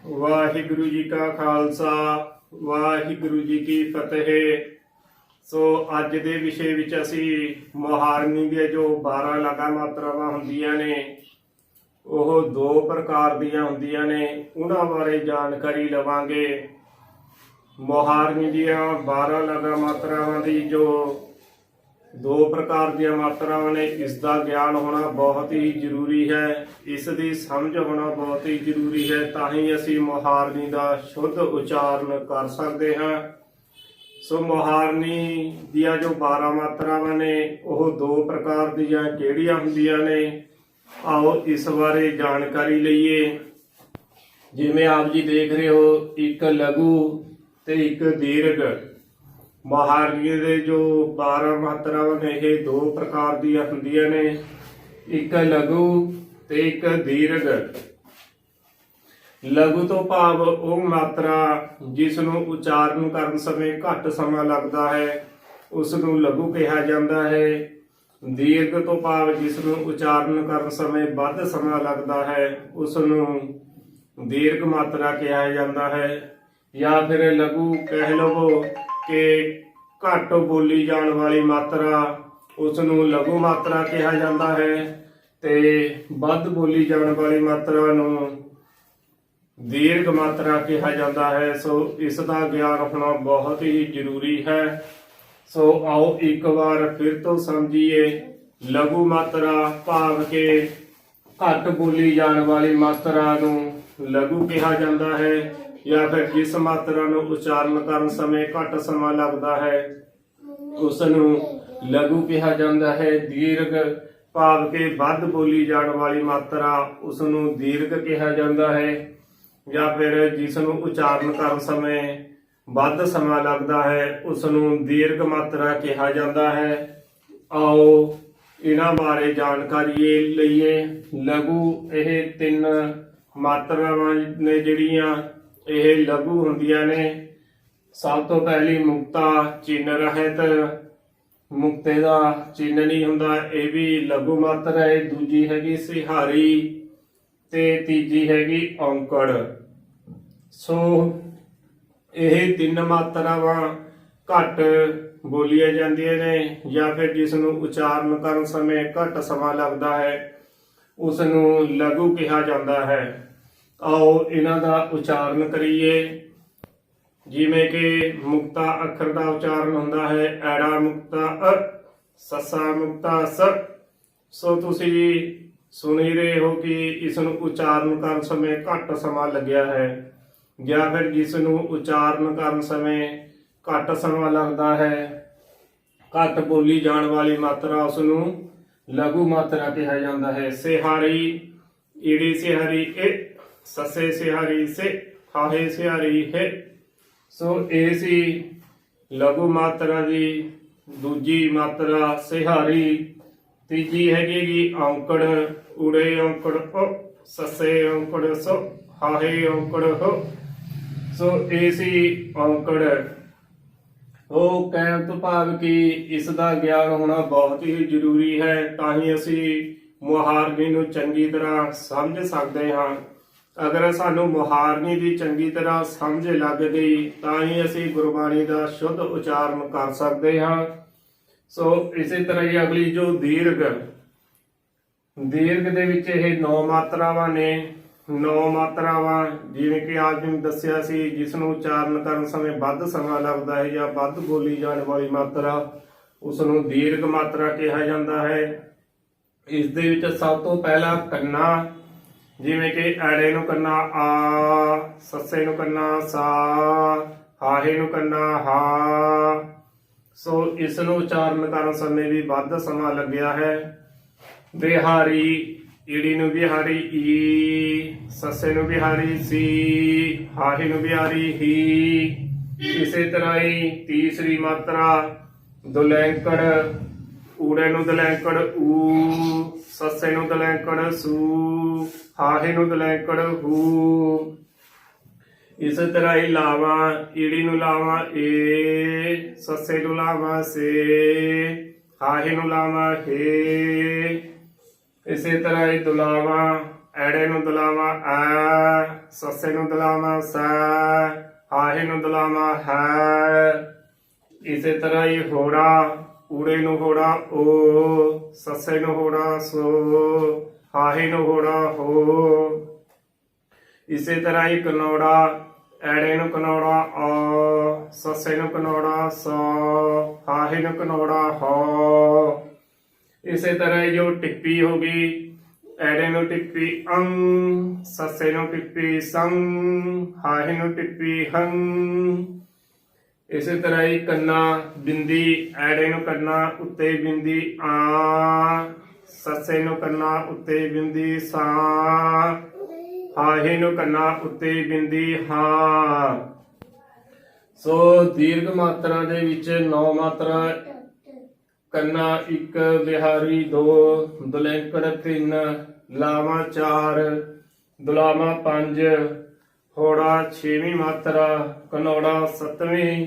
ਵਾਹਿਗੁਰੂ ਜੀ ਕਾ ਖਾਲਸਾ ਵਾਹਿਗੁਰੂ ਜੀ ਕੀ ਫਤਿਹ। ਸੋ ਅੱਜ ਦੇ ਵਿਸ਼ੇ ਵਿੱਚ ਅਸੀਂ ਮੁਹਾਰਨੀ ਦੀਆਂ ਜੋ 12 ਲਗਾ ਮਾਤਰਾਵਾਂ ਹੁੰਦੀਆਂ ਨੇ ਉਹ ਦੋ ਪ੍ਰਕਾਰ ਦੀਆਂ ਹੁੰਦੀਆਂ ਨੇ, ਉਹਨਾਂ ਬਾਰੇ ਜਾਣਕਾਰੀ ਲਵਾਂਗੇ। ਮੁਹਾਰਨੀ ਦੀਆਂ 12 ਲਗਾ ਮਾਤਰਾਵਾਂ ਦੀ ਜੋ ਦੋ प्रकार ਦੀਆਂ ਮਾਤਰਾਵਾਂ ਨੇ, ਇਸ ਦਾ ਗਿਆਨ ਹੋਣਾ ਬਹੁਤ ਹੀ ਜ਼ਰੂਰੀ ਹੈ, ਇਸ ਦੀ ਸਮਝ ਹੋਣਾ ਬਹੁਤ ਹੀ ਜ਼ਰੂਰੀ ਹੈ, ਤਾਂ ਹੀ ਅਸੀਂ ਮੁਹਾਰਨੀ ਦਾ ਸ਼ੁੱਧ ਉਚਾਰਨ ਕਰ ਸਕਦੇ ਹਾਂ। ਸੋ ਮੁਹਾਰਨੀ ਦੀਆਂ ਜੋ 12 ਮਾਤਰਾਵਾਂ ਨੇ ਉਹ ਦੋ ਪ੍ਰਕਾਰ ਦੀਆਂ ਕਿਹੜੀਆਂ ਹੁੰਦੀਆਂ ਨੇ, ਆਓ ਇਸ ਬਾਰੇ ਜਾਣਕਾਰੀ ਲਈਏ। ਜਿਵੇਂ ਆਪ ਜੀ ਦੇਖ ਰਹੇ ਹੋ, ਇੱਕ ਲਘੂ ਤੇ ਇੱਕ ਦੀਰਘ। ਮੁਹਾਰਨੀ ਦੇ ਜੋ 12 ਮਾਤਰਾਵਾਂ ਨੇ ਇਹ ਦੋ ਪ੍ਰਕਾਰ ਦੀਆਂ ਹੁੰਦੀਆਂ ਨੇ, ਇੱਕ ਲਘੂ ਤੇ ਇੱਕ ਦੀਰਘ। ਲਘੂ ਤੋਂ ਭਾਵ ਉਹ ਮਾਤਰਾ ਜਿਸ ਨੂੰ ਉਚਾਰਨ ਕਰਨ ਸਮੇਂ ਘੱਟ ਸਮਾਂ ਲੱਗਦਾ ਹੈ, ਉਸ ਨੂੰ ਲਘੂ ਕਿਹਾ ਜਾਂਦਾ ਹੈ। ਦੀਰਘ ਤੋਂ ਭਾਵ ਜਿਸ ਨੂੰ ਉਚਾਰਨ ਕਰਨ ਸਮੇਂ ਵੱਧ ਸਮਾਂ ਲੱਗਦਾ ਹੈ, ਉਸ ਨੂੰ ਦੀਰਘ ਮਾਤਰਾ ਕਿਹਾ ਜਾਂਦਾ ਹੈ। ਜਾਂ ਫਿਰ ਲਘੂ ਕਹਿ ਲਵੋ ਕਿ ਘੱਟ ਬੋਲੀ ਜਾਣ ਵਾਲੀ ਮਾਤਰਾ, ਉਸ ਨੂੰ ਲਘੂ ਮਾਤਰਾ ਕਿਹਾ ਜਾਂਦਾ ਹੈ, ਤੇ ਵੱਧ ਬੋਲੀ ਜਾਣ ਵਾਲੀ ਮਾਤਰਾ ਨੂੰ ਦੀਰਘ ਮਾਤਰਾ ਕਿਹਾ ਜਾਂਦਾ ਹੈ। ਸੋ ਇਸ ਦਾ ਗਿਆਨ ਹੋਣਾ ਬਹੁਤ ਹੀ ਜ਼ਰੂਰੀ ਹੈ। ਸੋ ਆਓ ਇੱਕ ਵਾਰ ਫਿਰ ਤੋਂ ਸਮਝੀਏ। ਲਘੂ ਮਾਤਰਾ ਭਾਵ ਕਿ ਘੱਟ ਬੋਲੀ ਜਾਣ ਵਾਲੀ ਮਾਤਰਾ ਨੂੰ ਲਘੂ ਕਿਹਾ ਜਾਂਦਾ ਹੈ, ਜਾਂ ਫਿਰ ਜਿਸ ਮਾਤਰਾ ਨੂੰ ਉਚਾਰਨ ਕਰਨ ਸਮੇਂ ਘੱਟ ਸਮਾਂ ਲੱਗਦਾ ਹੈ ਉਸ ਨੂੰ ਲਘੂ ਕਿਹਾ ਜਾਂਦਾ ਹੈ। ਦੀਰਘ ਭਾਵ ਕਿ ਵੱਧ ਬੋਲੀ ਜਾਣ ਵਾਲੀ ਮਾਤਰਾ, ਉਸ ਨੂੰ ਦੀਰਘ ਕਿਹਾ ਜਾਂਦਾ ਹੈ, ਜਾਂ ਫਿਰ ਜਿਸ ਨੂੰ ਉਚਾਰਨ ਕਰਨ ਸਮੇਂ ਵੱਧ ਸਮਾਂ ਲੱਗਦਾ ਹੈ ਉਸ ਨੂੰ ਦੀਰਘ ਮਾਤਰਾ ਕਿਹਾ ਜਾਂਦਾ ਹੈ। ਆਓ ਇਹਨਾਂ ਬਾਰੇ ਜਾਣਕਾਰੀ ਲਈਏ। ਲਘੂ ਇਹ ਤਿੰਨ ਮਾਤਰਾਵਾਂ ਨੇ ਜਿਹੜੀਆਂ ਇਹ ਲਘੂ ਹੁੰਦੀਆਂ ਨੇ। ਸਭ ਤੋਂ ਪਹਿਲੀ ਮੁਕਤਾ, ਚਿੰਨ ਰਹਿਤ। ਮੁਕਤੇ ਦਾ ਚਿੰਨ ਨਹੀਂ ਹੁੰਦਾ, ਇਹ ਵੀ ਲਘੂ ਮਾਤਰਾ ਹੈ। ਦੂਜੀ ਹੈਗੀ ਸਿਹਾਰੀ ਤੇ ਤੀਜੀ ਹੈਗੀ ਔਂਕੜ। ਸੋ ਇਹ ਤਿੰਨ ਮਾਤਰਾਵਾਂ ਘੱਟ ਬੋਲੀਆਂ ਜਾਂਦੀਆਂ ਨੇ, ਜਾਂ ਫਿਰ ਜਿਸ ਨੂੰ ਉਚਾਰਨ ਕਰਨ ਸਮੇਂ ਘੱਟ ਸਮਾਂ ਲੱਗਦਾ ਹੈ ਉਸ ਨੂੰ ਲਘੂ ਕਿਹਾ ਜਾਂਦਾ ਹੈ। ਆਓ ਇਹਨਾਂ ਦਾ ਉਚਾਰਨ ਕਰੀਏ। ਜਿਵੇਂ ਕਿ ਮੁਕਤਾ ਅੱਖਰ ਦਾ ਉਚਾਰਨ ਹੁੰਦਾ ਹੈ ਐੜਾ ਮੁਕਤਾ ਅ, ਸੱਸਾ ਮੁਕਤਾ ਸ। ਸੋ ਤੁਸੀਂ ਸੁਣ ਹੀ ਰਹੇ ਹੋ ਕਿ ਇਸ ਨੂੰ ਉਚਾਰਨ ਕਰਨ ਸਮੇਂ ਘੱਟ ਸਮਾਂ ਲੱਗਿਆ ਹੈ, ਜਾਂ ਫਿਰ ਜਿਸ ਨੂੰ ਉਚਾਰਨ ਕਰਨ ਸਮੇਂ ਘੱਟ ਸਮਾਂ ਲੱਗਦਾ ਹੈ, ਘੱਟ ਬੋਲੀ ਜਾਣ ਵਾਲੀ ਮਾਤਰਾ, ਉਸ ਨੂੰ ਲਘੂ ਮਾਤਰਾ ਕਿਹਾ ਜਾਂਦਾ ਹੈ। ਸਿਹਾਰੀ, ਈੜੀ ਸਿਹਾਰੀ ਏ, ਸੱਸੇ ਸਿਹਾਰੀ ਸੇ, ਹਾਹੇ ਸਿਹਾਰੀ ਹੈ। ਸੋ ਇਹ ਸੀ ਲਘੂ ਮਾਤਰਾ ਦੀ ਦੂਜੀ ਮਾਤਰਾ ਸਿਹਾਰੀ। ਤੀਜੀ ਹੈਗੀ ਔਂਕੜ, ਉੜੇ ਔਂਕੜ ਓ, ਸੱਸੇ ਔਂਕੜ ਸੋ, ਹਾਹੇ ਔਂਕੜ ਹੋ। ਸੋ ਇਹ ਸੀ ਔਂਕੜ। ਉਹ ਕਹਿਣ ਤੋਂ ਭਾਵ ਕਿ ਇਸ ਦਾ ਗਿਆਨ ਹੋਣਾ ਬਹੁਤ ਹੀ ਜ਼ਰੂਰੀ ਹੈ, ਤਾਂ ਹੀ ਅਸੀਂ ਮੁਹਾਰਨੀ ਨੂੰ ਚੰਗੀ ਤਰ੍ਹਾਂ ਸਮਝ ਸਕਦੇ ਹਾਂ। ਅਗਰ ਸਾਨੂੰ ਮੁਹਾਰਨੀ ਦੀ ਚੰਗੀ ਤਰ੍ਹਾਂ ਸਮਝ ਲੱਗ ਗਈ ਤਾਂ ਹੀ ਅਸੀਂ ਗੁਰਬਾਣੀ ਦਾ ਸ਼ੁੱਧ ਉਚਾਰਨ ਕਰ ਸਕਦੇ ਹਾਂ। ਸੋ ਇਸੇ ਤਰ੍ਹਾਂ ਹੀ ਅਗਲੀ ਜੋ ਦੀਰਘ। ਦੀਰਘ ਦੇ ਵਿੱਚ ਇਹ 9 ਮਾਤਰਾਵਾਂ ਨੇ। 9 ਮਾਤਰਾਵਾਂ ਜਿਵੇਂ ਕਿ ਆਪ ਜੀ ਨੂੰ ਦੱਸਿਆ ਸੀ, ਜਿਸ ਨੂੰ ਉਚਾਰਨ ਕਰਨ ਸਮੇਂ ਵੱਧ ਸਮਾਂ ਲੱਗਦਾ ਹੈ ਜਾਂ ਵੱਧ ਬੋਲੀ ਜਾਣ ਵਾਲੀ ਮਾਤਰਾ, ਉਸ ਨੂੰ ਦੀਰਘ ਮਾਤਰਾ ਕਿਹਾ ਜਾਂਦਾ ਹੈ। ਇਸ ਦੇ ਵਿੱਚ ਸਭ ਤੋਂ ਪਹਿਲਾ ਕੰਨਾ। ਜਿਵੇਂ ਕਿ ਐੜੇ ਨੂੰ ਕੰਨਾ ਆ, ਸੱਸੇ ਨੂੰ ਕੰਨਾ ਸਾ, ਹਾਹੇ ਨੂੰ ਕੰਨਾ ਹਾ। ਸੋ ਇਸ ਨੂੰ ਉਚਾਰਨ ਕਰਨ ਸਮੇਂ ਵੀ ਵੱਧ ਸਮਾਂ ਲੱਗਿਆ ਹੈ। ਬਿਹਾਰੀ, ਈੜੀ ਨੂੰ ਬਿਹਾਰੀ ਈ, ਸੱਸੇ ਨੂੰ ਬਿਹਾਰੀ ਸੀ, ਹਾਹੇ ਨੂੰ ਬਿਹਾਰੀ ਹੀ। ਇਸੇ ਤਰ੍ਹਾਂ ਹੀ ਤੀਸਰੀ ਮਾਤਰਾ ਦੁਲੈਂਕੜ। ਊੜੇ ਨੂੰ ਦਲੈਂਕੜ ਊ, ਸੱਸੇ ਨੂੰ ਦਲੈਂਕੜ ਸੂ, ਹਾਹੇ ਨੂੰ ਦਲੈਂਕੜ ਹੂ। ਇਸੇ ਤਰ੍ਹਾਂ ਹੀ ਲਾਵਾਂ। ਈੜੀ ਨੂੰ ਲਾਵਾਂ ਏ, ਸੱਸੇ ਨੂੰ ਲਾਵਾਂ ਸੇ, ਹਾਹੇ ਨੂੰ ਲਾਵਾਂ ਹੇ। ਇਸੇ ਤਰ੍ਹਾਂ ਹੀ ਦੁਲਾਵਾਂ। ਐੜੇ ਨੂੰ ਦੁਲਾਵਾਂ ਆ, ਸੱਸੇ ਨੂੰ ਦਲਾਵਾਂ ਸੈ, ਹਾਹੇ ਨੂੰ ਦਲਾਵਾਂ ਹੈ। ਇਸੇ ਤਰ੍ਹਾਂ ਹੀ ਹੋੜਾ, ਊੜੇ ਨੂੰ ਹੋੜਾ ਓ, ਸੱਸੇ ਨੂੰ ਹੋੜਾ ਸੋ, ਹਾਹੇ ਨੂੰ ਹੋੜਾ ਹੋ। ਇਸੇ ਤਰ੍ਹਾਂ ਹੀ ਕਨੌੜਾ, ਐੜੇ ਨੂੰ ਕਨੌੜਾ ਆ, ਸੱਸੇ ਨੂੰ ਕਨੌੜਾ ਸੋ, ਹਾਹੇ ਨੂੰ ਕਨੌੜਾ ਹੋ। ਇਸੇ ਤਰ੍ਹਾਂ ਹੀ ਜੋ ਟਿੱਪੀ ਹੋ ਗਈ, ਐੜੇ ਨੂੰ ਟਿੱਪੀ ਅੰਗ, ਸੱਸੇ ਨੂੰ ਟਿੱਪੀ ਸੰਗ, ਹਾਹੇ ਨੂੰ ਟਿੱਪੀ ਹੰ। ਇਸੇ ਤਰ੍ਹਾਂ ਹੀ ਕੰਨਾ, ਬਿੰਦੀ, ਐੜੇ ਨੂੰ ਕੰਨਾ ਉੱਤੇ ਬਿੰਦੀ ਆ, ਸੱਸੇ ਨੂੰ ਕੰਨਾ ਉੱਤੇ ਬਿੰਦੀ ਸਾ, ਹਾਹੇ ਨੂੰ ਕੰਨਾ ਉੱਤੇ ਬਿੰਦੀ ਹਾਂ। ਸੋ ਦੀਰਘ ਮਾਤਰਾ ਦੇ ਵਿੱਚ 9 ਮਾਤਰਾ, ਕੰਨਾ 1, ਬਿਹਾਰੀ 2, ਦੁਲੈਂਕੜ 3, ਲਾਵਾਂ 4, ਦੁਲਾਵਾਂ 5, ਹੋੜਾ 6ਵੀਂ ਮਾਤਰਾ, ਕਨੌੜਾ 7ਵੀਂ,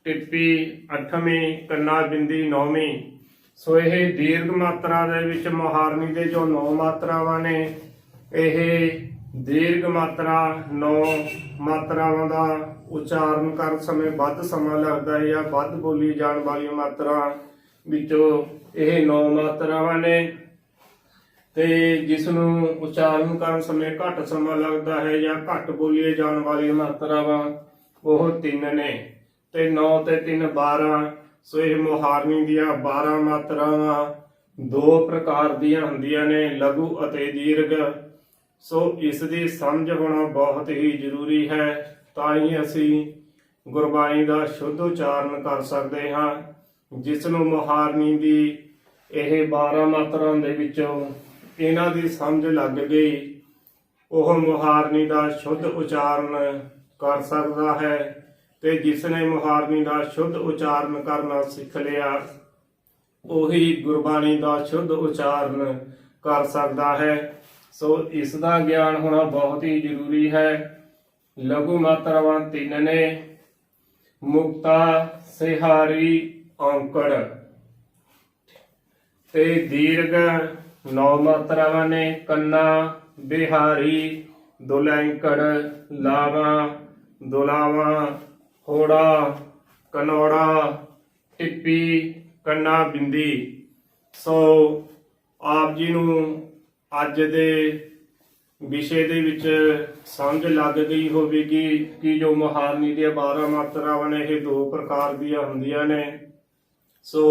ਟਿੱਪੀ 8ਵੀਂ, ਕੰਨਾ ਬਿੰਦੀ 9ਵੀਂ। ਸੋ ਇਹ ਦੀਰਘ ਮਾਤਰਾ ਦੇ ਵਿੱਚ ਮੁਹਾਰਨੀ ਦੇ ਜੋ 9 ਮਾਤਰਾਵਾਂ ਨੇ, ਇਹ ਦੀਰਘ ਮਾਤਰਾ 9 ਮਾਤਰਾਵਾਂ ਦਾ ਉਚਾਰਨ ਕਰਨ ਸਮੇਂ ਵੱਧ ਸਮਾਂ ਲੱਗਦਾ ਹੈ ਜਾਂ ਵੱਧ ਬੋਲੀ ਜਾਣ ਵਾਲੀਆਂ ਮਾਤਰਾ ਵਿੱਚੋਂ ਇਹ 9 ਮਾਤਰਾਵਾਂ ਨੇ, ਤੇ ਜਿਸ ਨੂੰ ਉਚਾਰਨ ਕਰਨ ਸਮੇਂ ਘੱਟ ਸਮਾਂ ਲੱਗਦਾ ਹੈ ਜਾਂ ਘੱਟ ਬੋਲੀਏ ਜਾਣ ਵਾਲੀਆਂ ਮਾਤਰਾਵਾਂ ਉਹ 3 ਨੇ, ਤੇ 9 ਤੇ 3 12। ਸੋ ਇਹ ਮੁਹਾਰਨੀ ਦੀਆਂ 12 ਮਾਤਰਾਵਾਂ 2 ਪ੍ਰਕਾਰ ਦੀਆਂ ਹੁੰਦੀਆਂ ਨੇ, ਲਘੂ ਅਤੇ ਦੀਰਘ। ਸੋ ਇਸ ਦੀ ਸਮਝ ਹੋਣਾ ਬਹੁਤ ਹੀ ਜ਼ਰੂਰੀ ਹੈ, ਤਾਂ ਹੀ ਅਸੀਂ ਗੁਰਬਾਣੀ ਦਾ ਸ਼ੁੱਧ ਉਚਾਰਨ ਕਰ ਸਕਦੇ ਹਾਂ। ਜਿਸ ਨੂੰ ਮੁਹਾਰਨੀ ਦੀ ਇਹ 12 ਮਾਤਰਾਵਾਂ ਦੇ ਵਿੱਚੋਂ ਇਹਨਾਂ ਦੀ ਸਮਝ ਲੱਗ ਗਈ, ਉਹ ਮੁਹਾਰਨੀ ਦਾ ਸ਼ੁੱਧ ਉਚਾਰਨ ਕਰ ਸਕਦਾ ਹੈ, ਤੇ ਜਿਸ ਨੇ ਮੁਹਾਰਨੀ ਦਾ ਸ਼ੁੱਧ ਉਚਾਰਨ ਕਰਨਾ ਸਿੱਖ ਲਿਆ, ਉਹੀ ਗੁਰਬਾਣੀ ਦਾ ਸ਼ੁੱਧ ਉਚਾਰਨ ਕਰ ਸਕਦਾ ਹੈ। ਸੋ ਇਸ ਦਾ ਗਿਆਨ ਹੋਣਾ ਬਹੁਤ ਹੀ ਜ਼ਰੂਰੀ ਹੈ। ਲਘੂ ਮਾਤਰਾਵਾਂ 3 ਨੇ, ਮੁਕਤਾ, ਸਿਹਾਰੀ, ਔਂਕੜ, ਤੇ ਦੀਰਘ 9 ਮਾਤਰਾਵਾਂ ਨੇ, ਕੰਨਾ, ਬਿਹਾਰੀ, ਦੁਲੈਂਕੜ, ਲਾਵਾਂ, ਦੁਲਾਵਾਂ, ਹੋੜਾ, ਕਨੌੜਾ, ਟਿੱਪੀ, ਕੰਨਾ ਬਿੰਦੀ। ਸੋ ਆਪ ਜੀ ਨੂੰ ਅੱਜ ਦੇ ਵਿਸ਼ੇ ਦੇ ਵਿੱਚ ਸਮਝ ਲੱਗ ਗਈ ਹੋਵੇਗੀ ਕਿ ਜੋ ਮੁਹਾਰਨੀ ਦੀਆਂ 12 ਮਾਤਰਾਵਾਂ ਨੇ ਇਹ 2 ਪ੍ਰਕਾਰ ਦੀਆਂ ਹੁੰਦੀਆਂ ਨੇ। ਸੋ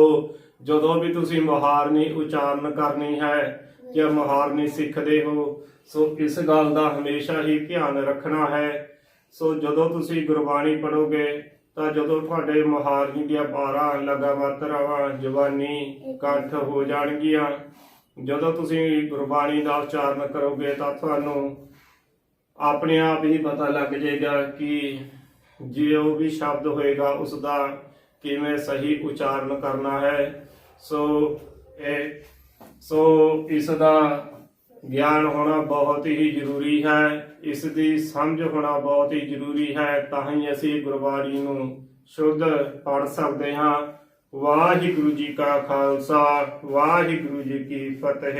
ਜਦੋਂ ਵੀ ਤੁਸੀਂ ਮੁਹਾਰਨੀ ਉਚਾਰਨ ਕਰਨੀ ਹੈ ਜਾਂ ਮੁਹਾਰਨੀ ਸਿੱਖਦੇ ਹੋ, ਸੋ ਇਸ ਗੱਲ ਦਾ ਹਮੇਸ਼ਾ ਹੀ ਧਿਆਨ ਰੱਖਣਾ ਹੈ। ਸੋ ਜਦੋਂ ਤੁਸੀਂ ਗੁਰਬਾਣੀ ਪੜ੍ਹੋਗੇ ਤਾਂ ਜਦੋਂ ਤੁਹਾਡੇ ਮੁਹਾਰਨੀ ਦੀਆਂ 12 ਲਗਾ ਮਾਤਰਾਵਾਂ ਜ਼ੁਬਾਨੀ ਕੰਠ ਹੋ ਜਾਣਗੀਆਂ, ਜਦੋਂ ਤੁਸੀਂ ਗੁਰਬਾਣੀ ਦਾ ਉਚਾਰਨ ਕਰੋਗੇ ਤਾਂ ਤੁਹਾਨੂੰ ਆਪਣੇ ਆਪ ਹੀ ਪਤਾ ਲੱਗ ਜਾਏਗਾ ਕਿ ਜੋ ਵੀ ਸ਼ਬਦ ਹੋਏਗਾ ਉਸ ਦਾ ਕਿਵੇਂ ਸਹੀ ਉਚਾਰਨ ਕਰਨਾ ਹੈ। ਸੋ ਇਸ ਦਾ ਗਿਆਨ ਹੋਣਾ ਬਹੁਤ ਹੀ ਜ਼ਰੂਰੀ ਹੈ, ਇਸ ਦੀ ਸਮਝ ਹੋਣਾ ਬਹੁਤ ਹੀ ਜ਼ਰੂਰੀ ਹੈ, ਤਾਂ ਹੀ ਅਸੀਂ ਗੁਰਬਾਣੀ ਨੂੰ ਸ਼ੁੱਧ ਪੜ੍ਹ ਸਕਦੇ ਹਾਂ। ਵਾਹਿਗੁਰੂ ਜੀ ਕਾ ਖਾਲਸਾ, ਵਾਹਿਗੁਰੂ ਜੀ ਕੀ ਫਤਿਹ।